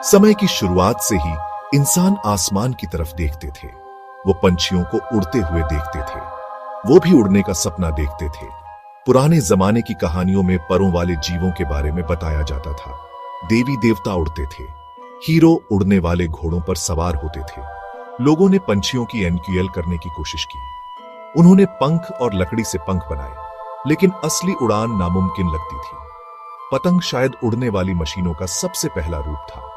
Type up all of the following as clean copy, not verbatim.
समय की शुरुआत से ही इंसान आसमान की तरफ देखते थे। वो पंछियों को उड़ते हुए देखते थे। वो भी उड़ने का सपना देखते थे। पुराने जमाने की कहानियों में परों वाले जीवों के बारे में बताया जाता था। देवी देवता उड़ते थे। हीरो उड़ने वाले घोड़ों पर सवार होते थे। लोगों ने पंछियों की एनक्यूएल करने की कोशिश की। उन्होंने पंख और लकड़ी से पंख बनाए, लेकिन असली उड़ान नामुमकिन लगती थी। पतंग शायद उड़ने वाली मशीनों का सबसे पहला रूप था।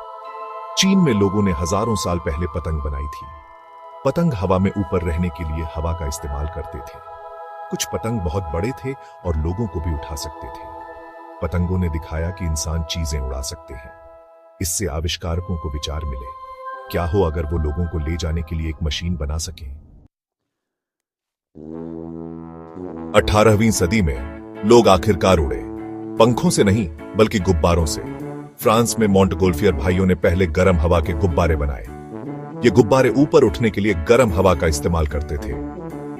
चीन में लोगों ने हजारों साल पहले पतंग बनाई थी। पतंग हवा में ऊपर रहने के लिए हवा का इस्तेमाल करते थे। कुछ पतंग बहुत बड़े थे और लोगों को भी उठा सकते थे। पतंगों ने दिखाया कि इंसान चीजें उड़ा सकते हैं। इससे आविष्कारकों को विचार मिले, क्या हो अगर वो लोगों को ले जाने के लिए एक मशीन बना सकें। 18वीं सदी में लोग आखिरकार उड़े, पंखों से नहीं बल्कि गुब्बारों से। फ्रांस में मोंटगोल्फियर भाइयों ने पहले गर्म हवा के गुब्बारे बनाए। ये गुब्बारे ऊपर उठने के लिए गर्म हवा का इस्तेमाल करते थे।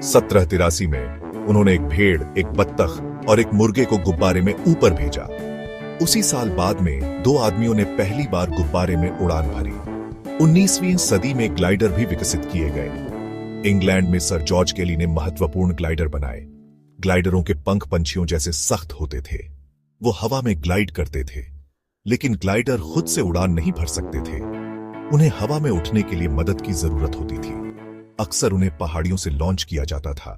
1783 में उन्होंने एक भेड़, एक बत्तख और एक मुर्गे को गुब्बारे में ऊपर भेजा। उसी साल बाद में 2 आदमियों ने पहली बार गुब्बारे में उड़ान भरी। 19वीं सदी में ग्लाइडर भी विकसित किए गए। इंग्लैंड में सर जॉर्ज केली ने महत्वपूर्ण ग्लाइडर बनाए। ग्लाइडरों के पंख पंछियों जैसे सख्त होते थे। वो हवा में ग्लाइड करते थे, लेकिन ग्लाइडर खुद से उड़ान नहीं भर सकते थे। उन्हें हवा में उठने के लिए मदद की जरूरत होती थी। अक्सर उन्हें पहाड़ियों से लॉन्च किया जाता था।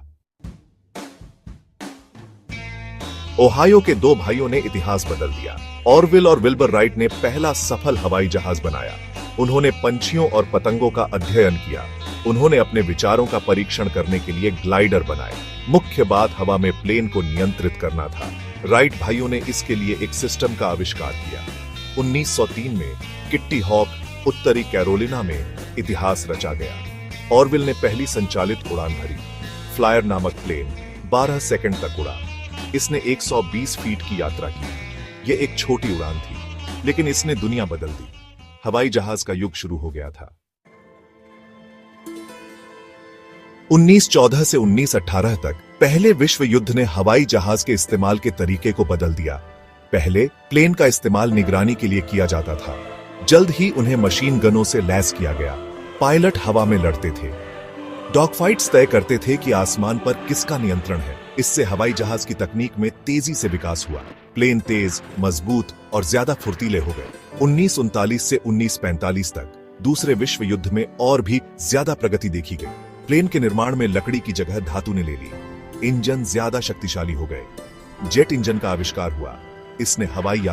ओहायो के 2 भाइयों ने इतिहास बदल दिया। ऑरविल और विल्बर राइट ने पहला सफल हवाई जहाज बनाया। उन्होंने पंछियों और पतंगों का अध्ययन किया। उन्होंने अपने विचारों का परीक्षण करने के लिए ग्लाइडर बनाए। मुख्य बात हवा में प्लेन को नियंत्रित करना था। राइट भाइयों ने इसके लिए एक सिस्टम का आविष्कार किया। 1903 में किट्टी हॉक उत्तरी कैरोलिना में इतिहास रचा गया। ऑरविल ने पहली संचालित उड़ान भरी। फ्लायर नामक प्लेन 12 सेकंड तक उड़ा। इसने 120 फीट की यात्रा की। यह एक छोटी उड़ान थी, लेकिन इसने दुनिया बदल दी। हवाई जहाज का युग शुरू हो गया था। 1914 से 1918 तक पहले विश्व युद्ध ने हवाई जहाज के इस्तेमाल के तरीके को बदल दिया। पहले प्लेन का इस्तेमाल निगरानी के लिए किया जाता था। जल्द ही उन्हें मशीन गनों से लैस किया गया। पायलट हवा में लड़ते थे। डॉग फाइट्स तय करते थे कि आसमान पर किसका नियंत्रण है। इससे हवाई जहाज की तकनीक में तेजी से विकास हुआ। प्लेन तेज, मजबूत और ज्यादा फुर्तीले हो गए। 1939 से 1945 तक दूसरे विश्व युद्ध में और भी ज्यादा प्रगति देखी गई। प्लेन के निर्माण में लकड़ी की जगह धातु ने ले ली। इंजन ज्यादा शक्तिशाली हो गए। जेट इंजन का आविष्कार हुआ। इसने हवाई यात्रा